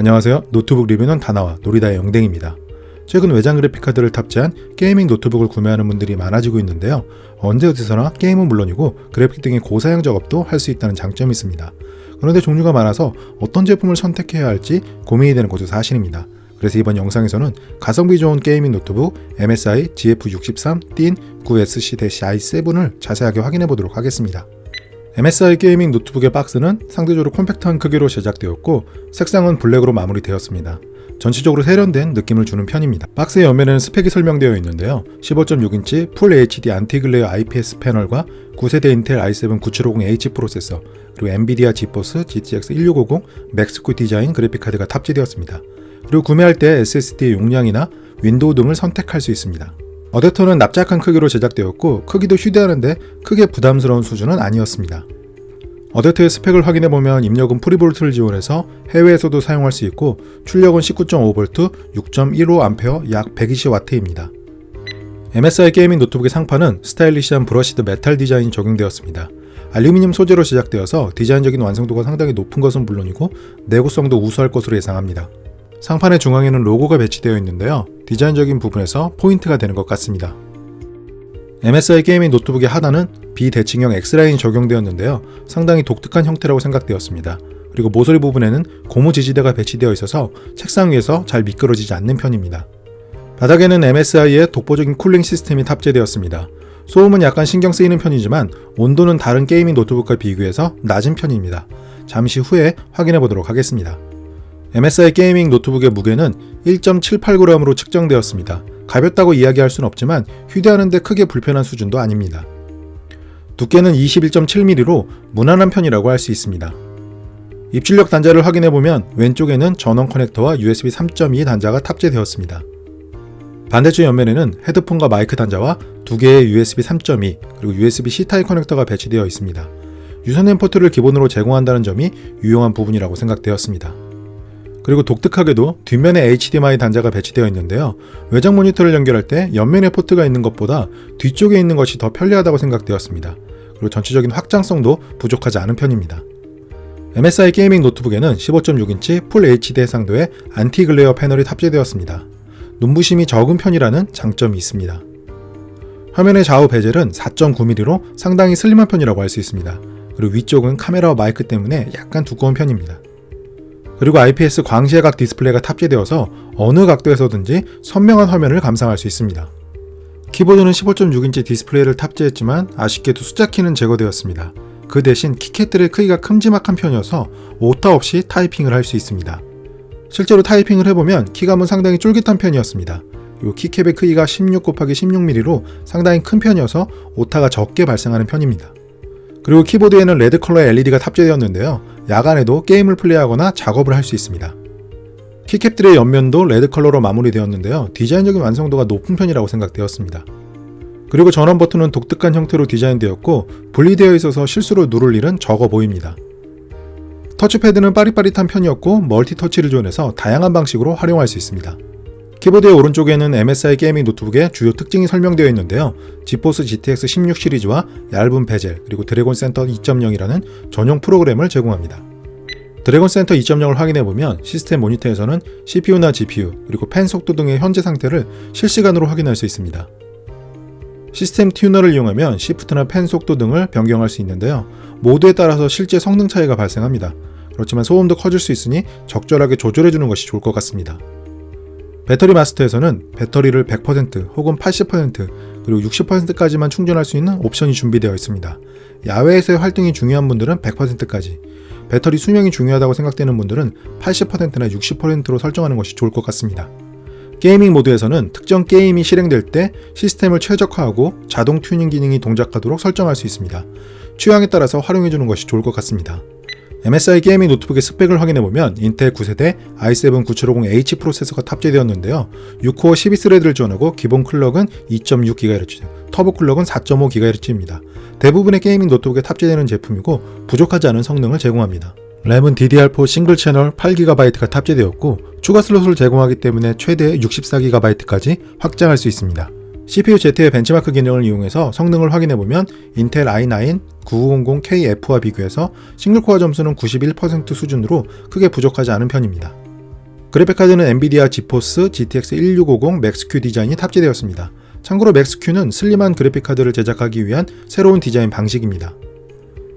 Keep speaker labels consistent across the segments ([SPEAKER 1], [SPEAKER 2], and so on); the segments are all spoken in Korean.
[SPEAKER 1] 안녕하세요. 노트북 리뷰는 다나와 놀이다의 영댕입니다. 최근 외장 그래픽카드를 탑재한 게이밍 노트북을 구매하는 분들이 많아지고 있는데요. 언제 어디서나 게임은 물론이고 그래픽 등의 고사양 작업도 할 수 있다는 장점이 있습니다. 그런데 종류가 많아서 어떤 제품을 선택해야 할지 고민이 되는 것도 사실입니다. 그래서 이번 영상에서는 가성비 좋은 게이밍 노트북 MSI GF63 틴 9SC-i7을 자세하게 확인해 보도록 하겠습니다. MSI 게이밍 노트북의 박스는 상대적으로 콤팩트한 크기로 제작되었고 색상은 블랙으로 마무리되었습니다. 전체적으로 세련된 느낌을 주는 편입니다. 박스의 옆면에는 스펙이 설명되어 있는데요. 15.6인치 풀 HD 안티글레어 IPS 패널과 9세대 인텔 i7 9750H 프로세서, 그리고 엔비디아 지포스 GTX 1650 맥스Q 디자인 그래픽카드가 탑재되었습니다. 그리고 구매할 때 SSD의 용량이나 윈도우 등을 선택할 수 있습니다. 어댑터는 납작한 크기로 제작되었고 크기도 휴대하는데 크게 부담스러운 수준은 아니었습니다. 어댑터의 스펙을 확인해보면 입력은 프리볼트를 지원해서 해외에서도 사용할 수 있고 출력은 19.5V 6.15A 약 120W입니다. MSI 게이밍 노트북의 상판은 스타일리시한 브러시드 메탈 디자인이 적용되었습니다. 알루미늄 소재로 제작되어서 디자인적인 완성도가 상당히 높은 것은 물론이고 내구성도 우수할 것으로 예상합니다. 상판의 중앙에는 로고가 배치되어 있는데요. 디자인적인 부분에서 포인트가 되는 것 같습니다. MSI 게이밍 노트북의 하단은 비대칭형 X라인이 적용되었는데요. 상당히 독특한 형태라고 생각되었습니다. 그리고 모서리 부분에는 고무 지지대가 배치되어 있어서 책상 위에서 잘 미끄러지지 않는 편입니다. 바닥에는 MSI의 독보적인 쿨링 시스템이 탑재되었습니다. 소음은 약간 신경 쓰이는 편이지만 온도는 다른 게이밍 노트북과 비교해서 낮은 편입니다. 잠시 후에 확인해 보도록 하겠습니다. MSI 게이밍 노트북의 무게는 1.78g으로 측정되었습니다. 가볍다고 이야기할 수는 없지만 휴대하는 데 크게 불편한 수준도 아닙니다. 두께는 21.7mm로 무난한 편이라고 할 수 있습니다. 입출력 단자를 확인해보면 왼쪽에는 전원 커넥터와 USB 3.2 단자가 탑재되었습니다. 반대쪽 옆면에는 헤드폰과 마이크 단자와 두 개의 USB 3.2 그리고 USB-C 타입 커넥터가 배치되어 있습니다. 유선랜 포트를 기본으로 제공한다는 점이 유용한 부분이라고 생각되었습니다. 그리고 독특하게도 뒷면에 HDMI 단자가 배치되어 있는데요. 외장 모니터를 연결할 때 옆면에 포트가 있는 것보다 뒤쪽에 있는 것이 더 편리하다고 생각되었습니다. 그리고 전체적인 확장성도 부족하지 않은 편입니다. MSI 게이밍 노트북에는 15.6인치 풀 HD 해상도의 안티글레어 패널이 탑재되었습니다. 눈부심이 적은 편이라는 장점이 있습니다. 화면의 좌우 베젤은 4.9mm로 상당히 슬림한 편이라고 할 수 있습니다. 그리고 위쪽은 카메라와 마이크 때문에 약간 두꺼운 편입니다. 그리고 IPS 광시야각 디스플레이가 탑재되어서 어느 각도에서든지 선명한 화면을 감상할 수 있습니다. 키보드는 15.6인치 디스플레이를 탑재했지만 아쉽게도 숫자키는 제거되었습니다. 그 대신 키캣들의 크기가 큼지막한 편이어서 오타 없이 타이핑을 할 수 있습니다. 실제로 타이핑을 해보면 키감은 상당히 쫄깃한 편이었습니다. 그리고 키캡의 크기가 16×16mm로 상당히 큰 편이어서 오타가 적게 발생하는 편입니다. 그리고 키보드에는 레드 컬러의 LED가 탑재되었는데요. 야간에도 게임을 플레이하거나 작업을 할 수 있습니다. 키캡들의 옆면도 레드 컬러로 마무리되었는데요. 디자인적인 완성도가 높은 편이라고 생각되었습니다. 그리고 전원 버튼은 독특한 형태로 디자인되었고 분리되어 있어서 실수로 누를 일은 적어 보입니다. 터치패드는 빠릿빠릿한 편이었고 멀티 터치를 지원해서 다양한 방식으로 활용할 수 있습니다. 키보드의 오른쪽에는 MSI 게이밍 노트북의 주요 특징이 설명되어 있는데요. 지포스 GTX 16 시리즈와 얇은 베젤, 그리고 드래곤 센터 2.0이라는 전용 프로그램을 제공합니다. 드래곤 센터 2.0을 확인해보면 시스템 모니터에서는 CPU나 GPU, 그리고 펜 속도 등의 현재 상태를 실시간으로 확인할 수 있습니다. 시스템 튜너를 이용하면 시프트나 펜 속도 등을 변경할 수 있는데요. 모드에 따라서 실제 성능 차이가 발생합니다. 그렇지만 소음도 커질 수 있으니 적절하게 조절해주는 것이 좋을 것 같습니다. 배터리 마스터에서는 배터리를 100% 혹은 80% 그리고 60%까지만 충전할 수 있는 옵션이 준비되어 있습니다. 야외에서의 활동이 중요한 분들은 100%까지, 배터리 수명이 중요하다고 생각되는 분들은 80%나 60%로 설정하는 것이 좋을 것 같습니다. 게이밍 모드에서는 특정 게임이 실행될 때 시스템을 최적화하고 자동 튜닝 기능이 동작하도록 설정할 수 있습니다. 취향에 따라서 활용해주는 것이 좋을 것 같습니다. MSI 게이밍 노트북의 스펙을 확인해보면 인텔 9세대 i7 9750H 프로세서가 탑재되었는데요. 6코어 12스레드를 지원하고 기본 클럭은 2.6GHz, 터보 클럭은 4.5GHz입니다. 대부분의 게이밍 노트북에 탑재되는 제품이고 부족하지 않은 성능을 제공합니다. 램은 DDR4 싱글 채널 8GB가 탑재되었고 추가 슬롯을 제공하기 때문에 최대 64GB까지 확장할 수 있습니다. CPU-Z의 벤치마크 기능을 이용해서 성능을 확인해보면 인텔 i9 9900KF와 비교해서 싱글코어 점수는 91% 수준으로 크게 부족하지 않은 편입니다. 그래픽카드는 엔비디아 지포스 GTX 1650 맥스큐 디자인이 탑재되었습니다. 참고로 맥스큐는 슬림한 그래픽카드를 제작하기 위한 새로운 디자인 방식입니다.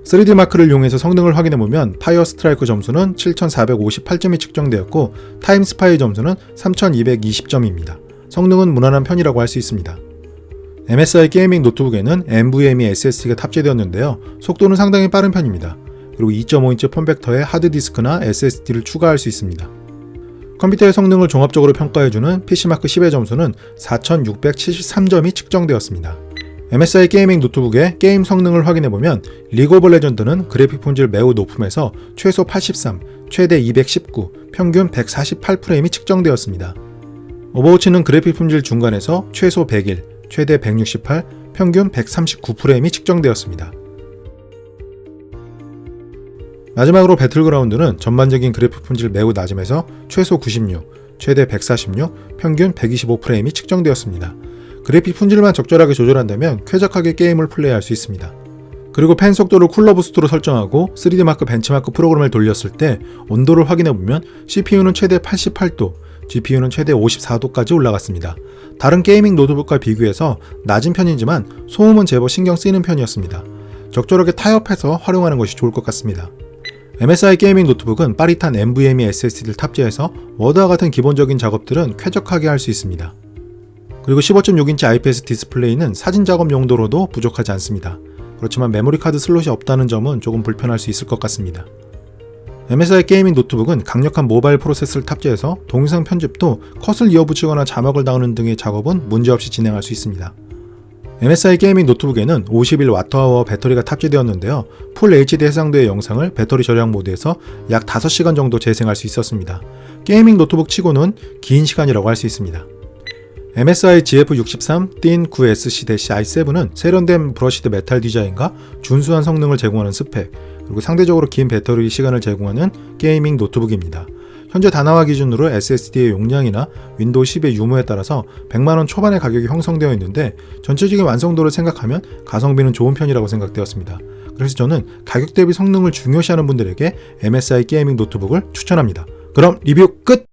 [SPEAKER 1] 3D 마크를 이용해서 성능을 확인해보면 파이어 스트라이크 점수는 7458점이 측정되었고 타임스파이 점수는 3220점입니다. 성능은 무난한 편이라고 할 수 있습니다. MSI 게이밍 노트북에는 NVMe SSD가 탑재되었는데요. 속도는 상당히 빠른 편입니다. 그리고 2.5인치 폼팩터에 하드디스크나 SSD를 추가할 수 있습니다. 컴퓨터의 성능을 종합적으로 평가해주는 PC마크 10의 점수는 4673점이 측정되었습니다. MSI 게이밍 노트북의 게임 성능을 확인해보면 리그 오브 레전드는 그래픽 품질 매우 높음에서 최소 83, 최대 219, 평균 148프레임이 측정되었습니다. 오버워치는 그래픽 품질 중간에서 최소 101, 최대 168, 평균 139프레임이 측정되었습니다. 마지막으로 배틀그라운드는 전반적인 그래픽 품질 매우 낮음에서 최소 96, 최대 146, 평균 125프레임이 측정되었습니다. 그래픽 품질만 적절하게 조절한다면 쾌적하게 게임을 플레이할 수 있습니다. 그리고 펜 속도를 쿨러 부스트로 설정하고 3D 마크 벤치마크 프로그램을 돌렸을 때 온도를 확인해보면 CPU는 최대 88도, GPU는 최대 54도까지 올라갔습니다. 다른 게이밍 노트북과 비교해서 낮은 편이지만 소음은 제법 신경 쓰이는 편이었습니다. 적절하게 타협해서 활용하는 것이 좋을 것 같습니다. MSI 게이밍 노트북은 빠릿한 NVMe SSD를 탑재해서 워드와 같은 기본적인 작업들은 쾌적하게 할 수 있습니다. 그리고 15.6인치 IPS 디스플레이는 사진 작업 용도로도 부족하지 않습니다. 그렇지만 메모리 카드 슬롯이 없다는 점은 조금 불편할 수 있을 것 같습니다. MSI 게이밍 노트북은 강력한 모바일 프로세서를 탑재해서 동영상 편집도 컷을 이어붙이거나 자막을 나오는 등의 작업은 문제없이 진행할 수 있습니다. MSI 게이밍 노트북에는 51Wh 배터리가 탑재되었는데요. 풀 HD 해상도의 영상을 배터리 절약 모드에서 약 5시간 정도 재생할 수 있었습니다. 게이밍 노트북 치고는 긴 시간이라고 할 수 있습니다. MSI GF63 Thin 9SC-i7은 세련된 브러시드 메탈 디자인과 준수한 성능을 제공하는 스펙, 그리고 상대적으로 긴 배터리 시간을 제공하는 게이밍 노트북입니다. 현재 다나와 기준으로 SSD의 용량이나 윈도우 10의 유무에 따라서 100만원 초반의 가격이 형성되어 있는데 전체적인 완성도를 생각하면 가성비는 좋은 편이라고 생각되었습니다. 그래서 저는 가격 대비 성능을 중요시하는 분들에게 MSI 게이밍 노트북을 추천합니다. 그럼 리뷰 끝!